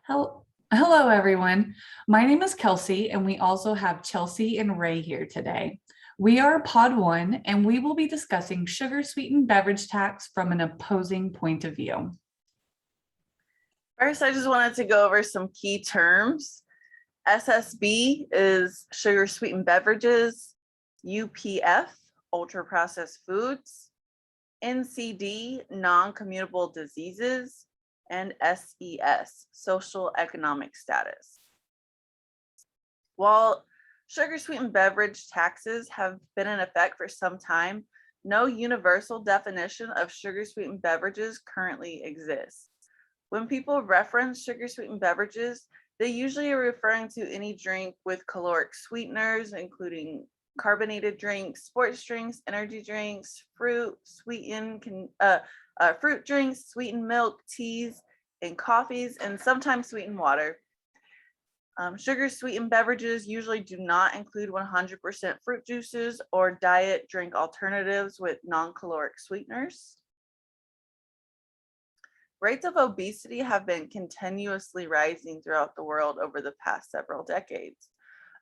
Hello, everyone. My name is Kelsey, and we also have Chelsea and Ray here today. We are Pod One, and we will be discussing sugar sweetened beverage tax from an opposing point of view. First, I just wanted to go over some key terms. SSB is sugar sweetened beverages, UPF, ultra processed foods, NCD, non-communicable diseases, and SES, social economic status. While sugar sweetened beverage taxes have been in effect for some time, no universal definition of sugar sweetened beverages currently exists. When people reference sugar sweetened beverages, they usually are referring to any drink with caloric sweeteners, including carbonated drinks, sports drinks, energy drinks, fruit drinks, sweetened milk, teas, and coffees, and sometimes sweetened water. Sugar sweetened beverages usually do not include 100% fruit juices or diet drink alternatives with non-caloric sweeteners. Rates of obesity have been continuously rising throughout the world over the past several decades.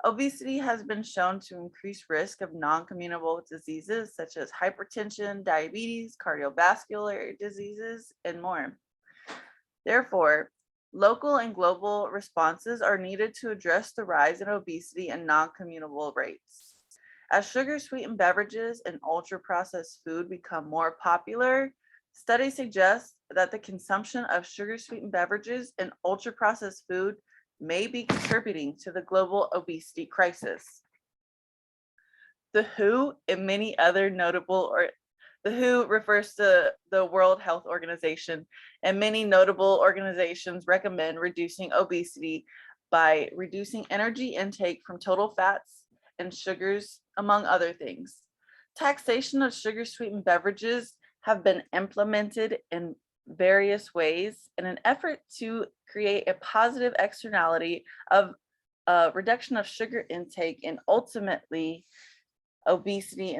Obesity has been shown to increase risk of non-communicable diseases such as hypertension, diabetes, cardiovascular diseases, and more. Therefore, local and global responses are needed to address the rise in obesity and non-communicable rates. As sugar-sweetened beverages and ultra-processed food become more popular, studies suggest that the consumption of sugar-sweetened beverages and ultra-processed food may be contributing to the global obesity crisis. The WHO and many other the WHO refers to the World Health Organization, and many notable organizations recommend reducing obesity by reducing energy intake from total fats and sugars, among other things. Taxation of sugar-sweetened beverages have been implemented in various ways in an effort to create a positive externality of reduction of sugar intake and ultimately obesity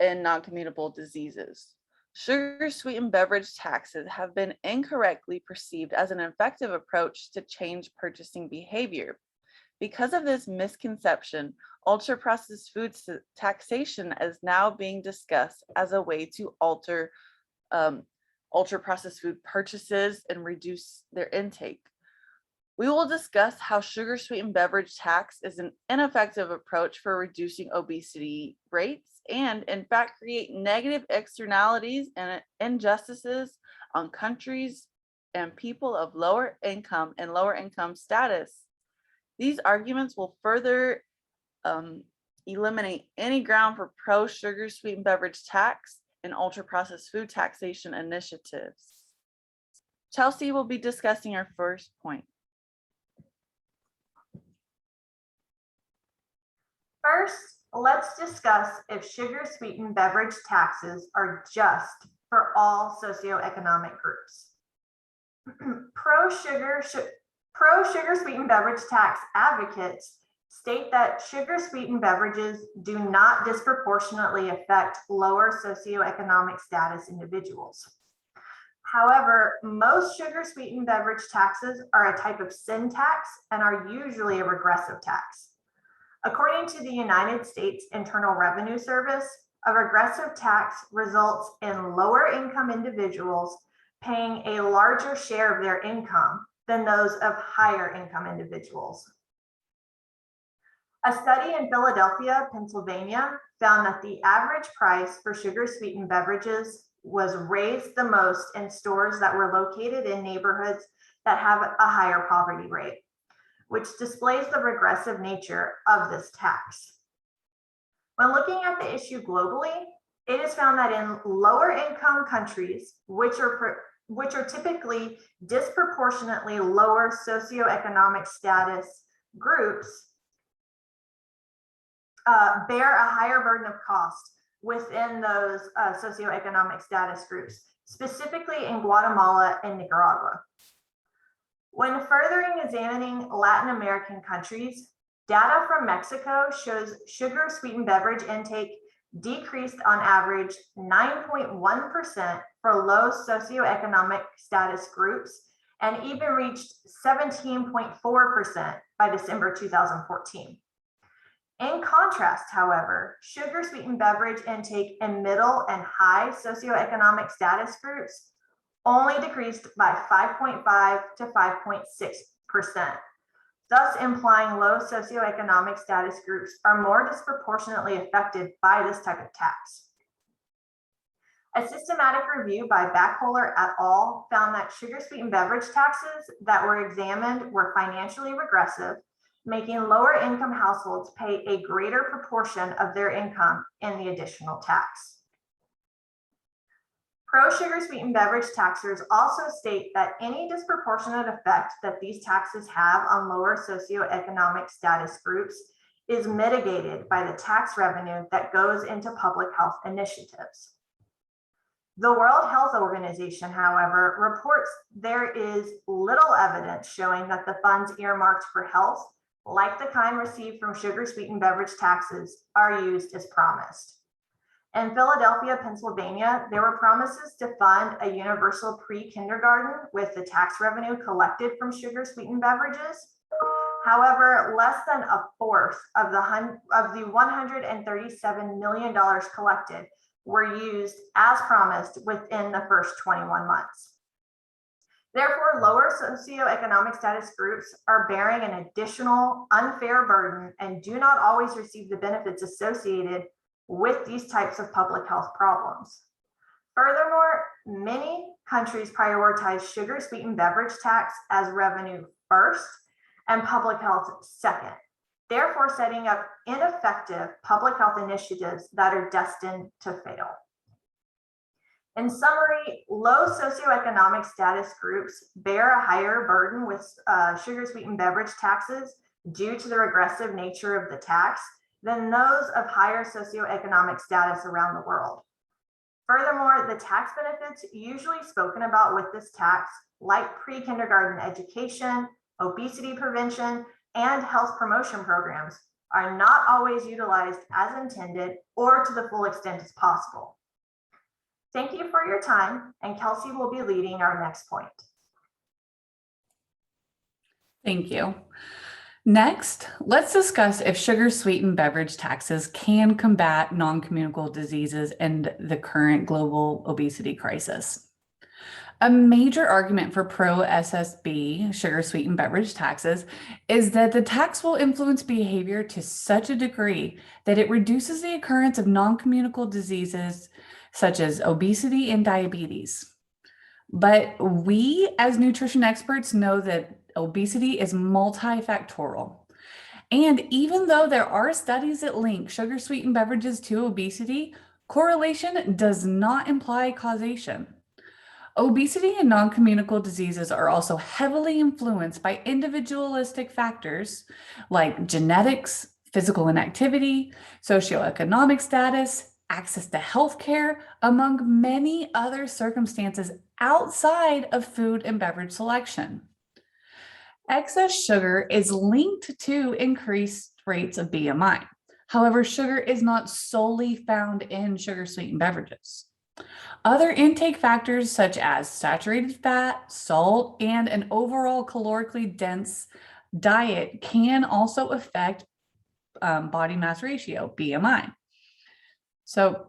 and non-communicable diseases. Sugar-sweetened beverage taxes have been incorrectly perceived as an effective approach to change purchasing behavior. Because of this misconception, ultra-processed food taxation is now being discussed as a way to alter ultra-processed food purchases and reduce their intake. We will discuss how sugar-sweetened beverage tax is an ineffective approach for reducing obesity rates and, in fact, create negative externalities and injustices on countries and people of lower income and lower income status. These arguments will further eliminate any ground for pro-sugar sweetened beverage tax and ultra-processed food taxation initiatives. Chelsea will be discussing our first point. First, let's discuss if sugar-sweetened beverage taxes are just for all socioeconomic groups. Pro-sugar sweetened beverage tax advocates state that sugar-sweetened beverages do not disproportionately affect lower socioeconomic status individuals. However, most sugar-sweetened beverage taxes are a type of sin tax and are usually a regressive tax. According to the United States Internal Revenue Service, a regressive tax results in lower income individuals paying a larger share of their income than those of higher income individuals. A study in Philadelphia, Pennsylvania, found that the average price for sugar-sweetened beverages was raised the most in stores that were located in neighborhoods that have a higher poverty rate, which displays the regressive nature of this tax. When looking at the issue globally, it is found that in lower income countries, which are typically disproportionately lower socioeconomic status groups, bear a higher burden of cost within those socioeconomic status groups, specifically in Guatemala and Nicaragua. When further examining Latin American countries, data from Mexico shows sugar-sweetened beverage intake decreased on average 9.1% for low socioeconomic status groups and even reached 17.4% by December 2014. In contrast, however, sugar sweetened beverage intake in middle and high socioeconomic status groups only decreased by 5.5 to 5.6%, thus implying low socioeconomic status groups are more disproportionately affected by this type of tax. A systematic review by Backholer et al. Found that sugar sweetened beverage taxes that were examined were financially regressive, making lower income households pay a greater proportion of their income in the additional tax. Pro-sugar sweetened beverage taxers also state that any disproportionate effect that these taxes have on lower socioeconomic status groups is mitigated by the tax revenue that goes into public health initiatives. The World Health Organization, however, reports there is little evidence showing that the funds earmarked for health, like the kind received from sugar sweetened beverage taxes, are used as promised. In Philadelphia, Pennsylvania, there were promises to fund a universal pre-kindergarten with the tax revenue collected from sugar sweetened beverages. However, less than a fourth of the $137 million collected were used as promised within the first 21 months. Therefore, lower socioeconomic status groups are bearing an additional unfair burden and do not always receive the benefits associated with these types of public health problems. Furthermore, many countries prioritize sugar sweetened beverage tax as revenue first and public health second, therefore setting up ineffective public health initiatives that are destined to fail. In summary, low socioeconomic status groups bear a higher burden with sugar sweetened beverage taxes due to the regressive nature of the tax than those of higher socioeconomic status around the world. Furthermore, the tax benefits usually spoken about with this tax, like pre-kindergarten education, obesity prevention, and health promotion programs, are not always utilized as intended or to the full extent as possible. Thank you for your time, and Kelsey will be leading our next point. Thank you. Next, let's discuss if sugar sweetened beverage taxes can combat non-communicable diseases and the current global obesity crisis. A major argument for pro-SSB, sugar sweetened beverage taxes, is that the tax will influence behavior to such a degree that it reduces the occurrence of non-communicable diseases such as obesity and diabetes. But we, as nutrition experts, know that obesity is multifactorial. And even though there are studies that link sugar sweetened beverages to obesity, correlation does not imply causation. Obesity and non-communicable diseases are also heavily influenced by individualistic factors like genetics, physical inactivity, socioeconomic status, access to healthcare, among many other circumstances outside of food and beverage selection. Excess sugar is linked to increased rates of BMI. However, sugar is not solely found in sugar sweetened beverages. Other intake factors such as saturated fat, salt, and an overall calorically dense diet can also affect body mass ratio, BMI. So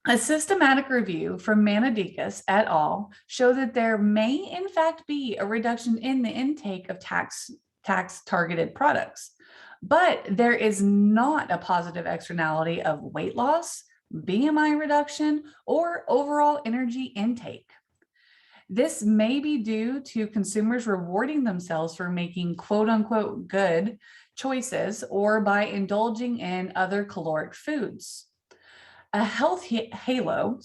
a systematic review from Manadikas et al. Show that there may in fact be a reduction in the intake of tax targeted products, but there is not a positive externality of weight loss, BMI reduction, or overall energy intake. This may be due to consumers rewarding themselves for making quote unquote good choices or by indulging in other caloric foods. A health halo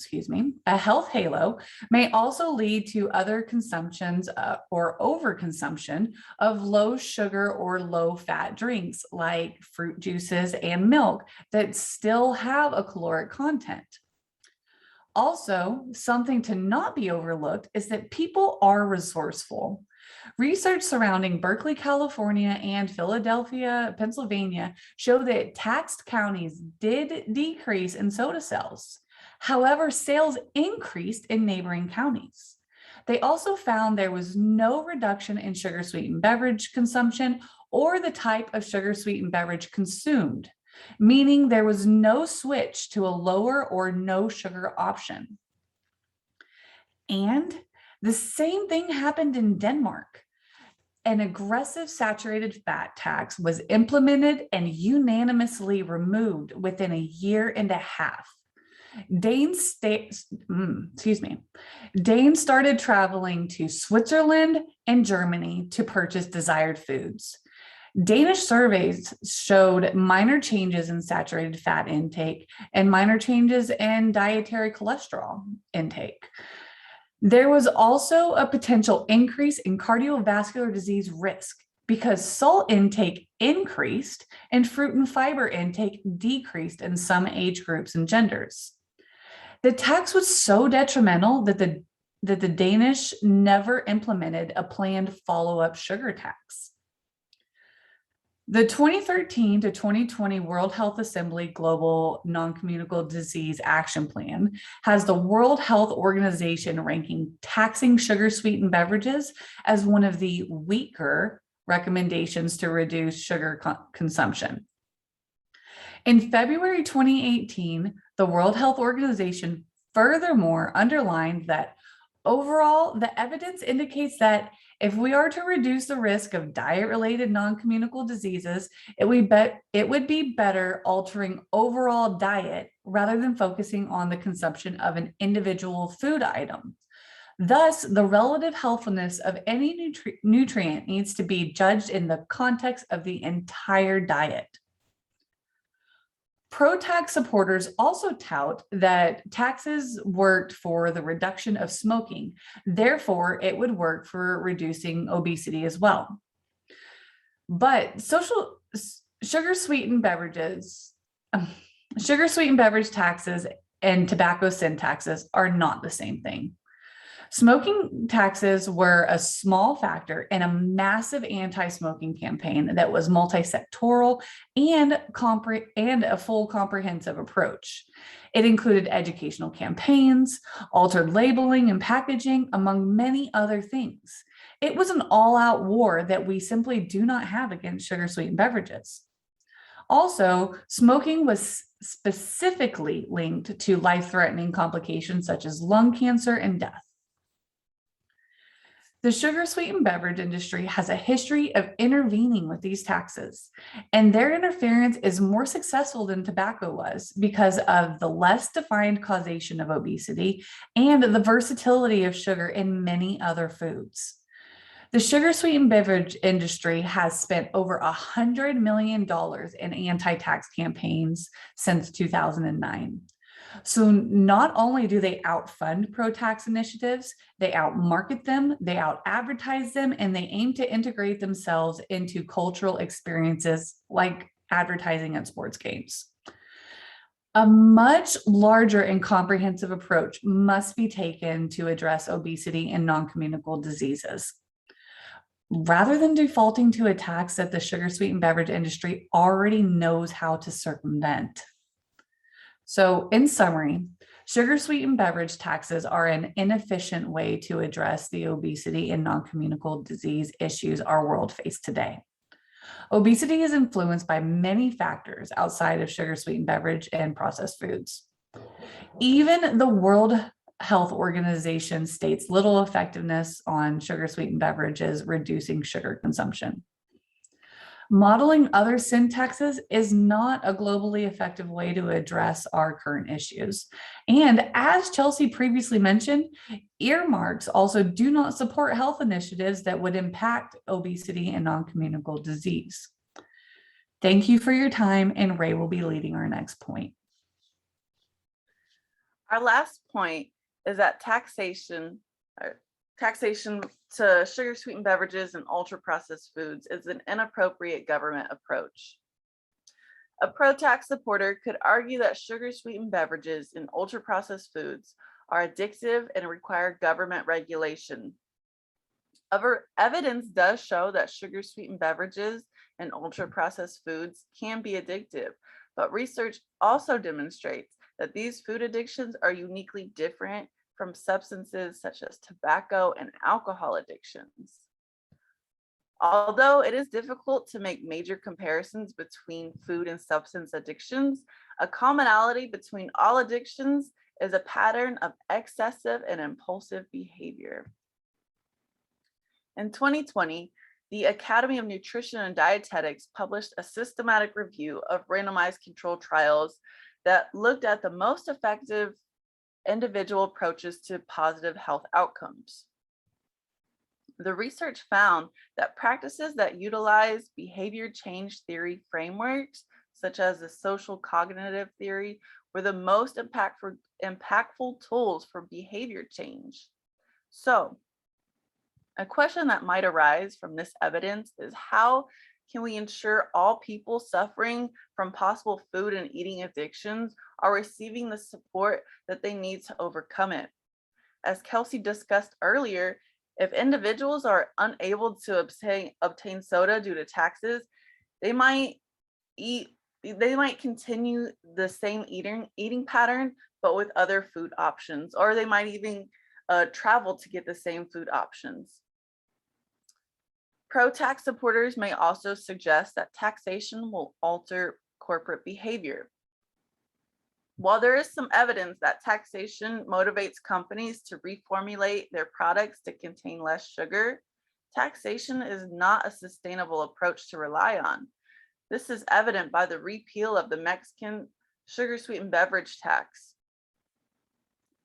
may also lead to other consumptions or overconsumption of low sugar or low fat drinks like fruit juices and milk that still have a caloric content. Also, something to not be overlooked is that people are resourceful. Research surrounding Berkeley, California, and Philadelphia, Pennsylvania show that taxed counties did decrease in soda sales. However, sales increased in neighboring counties. They also found there was no reduction in sugar sweetened beverage consumption or the type of sugar sweetened beverage consumed, meaning there was no switch to a lower or no sugar option. And the same thing happened in Denmark. An aggressive saturated fat tax was implemented and unanimously removed within a year and a half. Danes started traveling to Switzerland and Germany to purchase desired foods. Danish surveys showed minor changes in saturated fat intake and minor changes in dietary cholesterol intake. There was also a potential increase in cardiovascular disease risk because salt intake increased and fruit and fiber intake decreased in some age groups and genders. The tax was so detrimental that the Danish never implemented a planned follow-up sugar tax. The 2013 to 2020 World Health Assembly Global Non-Communicable Disease Action Plan has the World Health Organization ranking taxing sugar-sweetened beverages as one of the weaker recommendations to reduce sugar consumption. In February 2018, the World Health Organization furthermore underlined that overall, the evidence indicates that if we are to reduce the risk of diet-related non-communicable diseases, it would be better altering overall diet rather than focusing on the consumption of an individual food item. Thus, the relative healthfulness of any nutrient needs to be judged in the context of the entire diet. Pro-tax supporters also tout that taxes worked for the reduction of smoking. Therefore, it would work for reducing obesity as well. But sugar-sweetened beverage taxes and tobacco sin taxes are not the same thing. Smoking taxes were a small factor in a massive anti-smoking campaign that was multi-sectoral and a full comprehensive approach. It included educational campaigns, altered labeling and packaging, among many other things. It was an all-out war that we simply do not have against sugar-sweetened beverages. Also, smoking was specifically linked to life-threatening complications such as lung cancer and death. The sugar-sweetened beverage industry has a history of intervening with these taxes, and their interference is more successful than tobacco was because of the less defined causation of obesity and the versatility of sugar in many other foods. The sugar-sweetened beverage industry has spent over $100 million in anti-tax campaigns since 2009. So not only do they outfund pro-tax initiatives, they outmarket them, they out-advertise them, and they aim to integrate themselves into cultural experiences like advertising at sports games. A much larger and comprehensive approach must be taken to address obesity and non-communicable diseases. Rather than defaulting to a tax that the sugar-sweetened beverage industry already knows how to circumvent. So in summary, sugar-sweetened beverage taxes are an inefficient way to address the obesity and non-communicable disease issues our world faces today. Obesity is influenced by many factors outside of sugar-sweetened beverage and processed foods. Even the World Health Organization states little effectiveness on sugar-sweetened beverages reducing sugar consumption. Modeling other sin taxes is not a globally effective way to address our current issues. And as Chelsea previously mentioned, earmarks also do not support health initiatives that would impact obesity and non-communicable disease. Thank you for your time, and Ray will be leading our next point. Our last point is that taxation to sugar-sweetened beverages and ultra-processed foods is an inappropriate government approach. A pro-tax supporter could argue that sugar-sweetened beverages and ultra-processed foods are addictive and require government regulation. However, evidence does show that sugar-sweetened beverages and ultra-processed foods can be addictive, but research also demonstrates that these food addictions are uniquely different from substances such as tobacco and alcohol addictions. Although it is difficult to make major comparisons between food and substance addictions, a commonality between all addictions is a pattern of excessive and impulsive behavior. In 2020, the Academy of Nutrition and Dietetics published a systematic review of randomized controlled trials that looked at the most effective individual approaches to positive health outcomes. The research found that practices that utilize behavior change theory frameworks, such as the social cognitive theory, were the most impactful tools for behavior change. So, a question that might arise from this evidence is, how can we ensure all people suffering from possible food and eating addictions are receiving the support that they need to overcome it? As Kelsey discussed earlier, if individuals are unable to obtain soda due to taxes, they might continue the same eating pattern, but with other food options, or they might even travel to get the same food options. Pro-tax supporters may also suggest that taxation will alter corporate behavior. While there is some evidence that taxation motivates companies to reformulate their products to contain less sugar, taxation is not a sustainable approach to rely on. This is evident by the repeal of the Mexican sugar-sweetened beverage tax.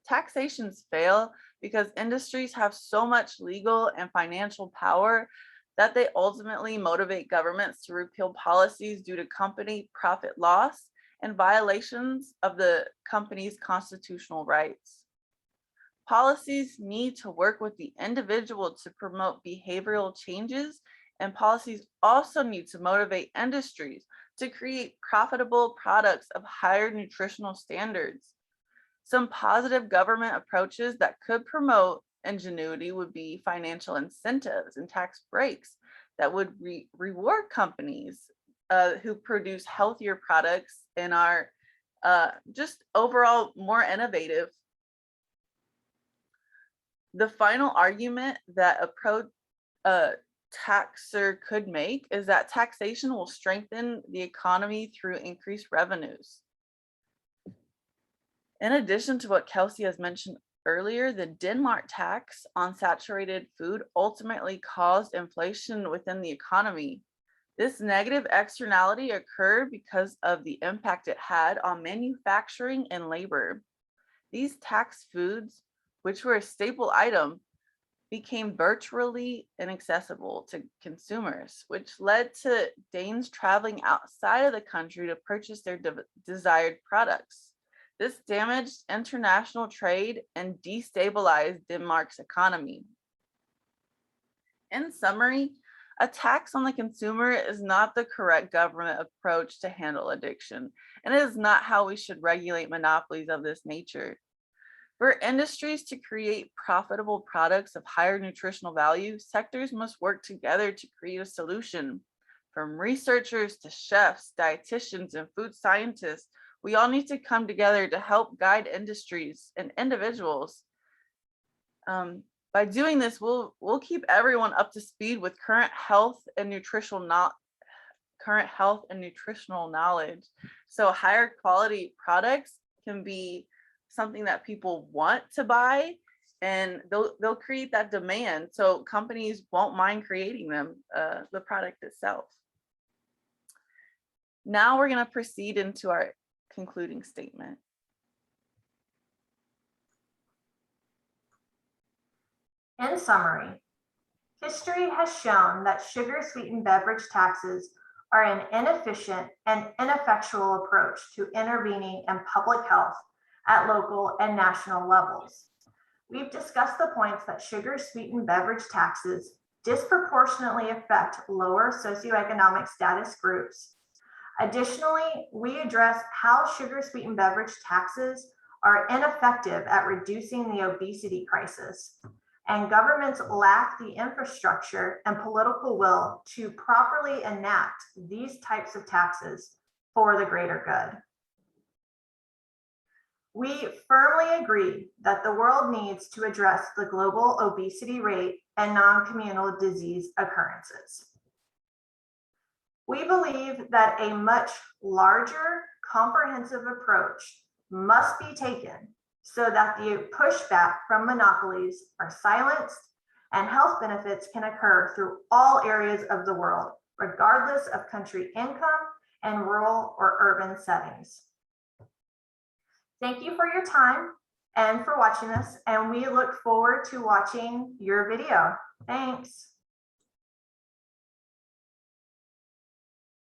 Taxations fail because industries have so much legal and financial power that they ultimately motivate governments to repeal policies due to company profit loss and violations of the company's constitutional rights. Policies need to work with the individual to promote behavioral changes, and policies also need to motivate industries to create profitable products of higher nutritional standards. Some positive government approaches that could promote ingenuity would be financial incentives and tax breaks that would reward companies who produce healthier products and are just overall more innovative. The final argument that a pro-taxer could make is that taxation will strengthen the economy through increased revenues. In addition to what Kelsey has mentioned earlier, the Denmark tax on saturated food ultimately caused inflation within the economy. This negative externality occurred because of the impact it had on manufacturing and labor. These taxed foods, which were a staple item, became virtually inaccessible to consumers, which led to Danes traveling outside of the country to purchase their desired products. This damaged international trade and destabilized Denmark's economy. In summary, a tax on the consumer is not the correct government approach to handle addiction, and it is not how we should regulate monopolies of this nature. For industries to create profitable products of higher nutritional value, sectors must work together to create a solution. From researchers to chefs, dietitians, and food scientists, we all need to come together to help guide industries and individuals. By doing this, we'll keep everyone up to speed with current health and nutritional knowledge. So higher quality products can be something that people want to buy, and they'll create that demand. So companies won't mind creating them, the product itself. Now we're going to proceed into our concluding statement. In summary, history has shown that sugar-sweetened beverage taxes are an inefficient and ineffectual approach to intervening in public health at local and national levels. We've discussed the points that sugar-sweetened beverage taxes disproportionately affect lower socioeconomic status groups. Additionally, we address how sugar-sweetened beverage taxes are ineffective at reducing the obesity crisis, and governments lack the infrastructure and political will to properly enact these types of taxes for the greater good. We firmly agree that the world needs to address the global obesity rate and non-communicable disease occurrences. We believe that a much larger, comprehensive approach must be taken so that the pushback from monopolies are silenced and health benefits can occur through all areas of the world, regardless of country income and rural or urban settings. Thank you for your time and for watching us, and we look forward to watching your video. Thanks.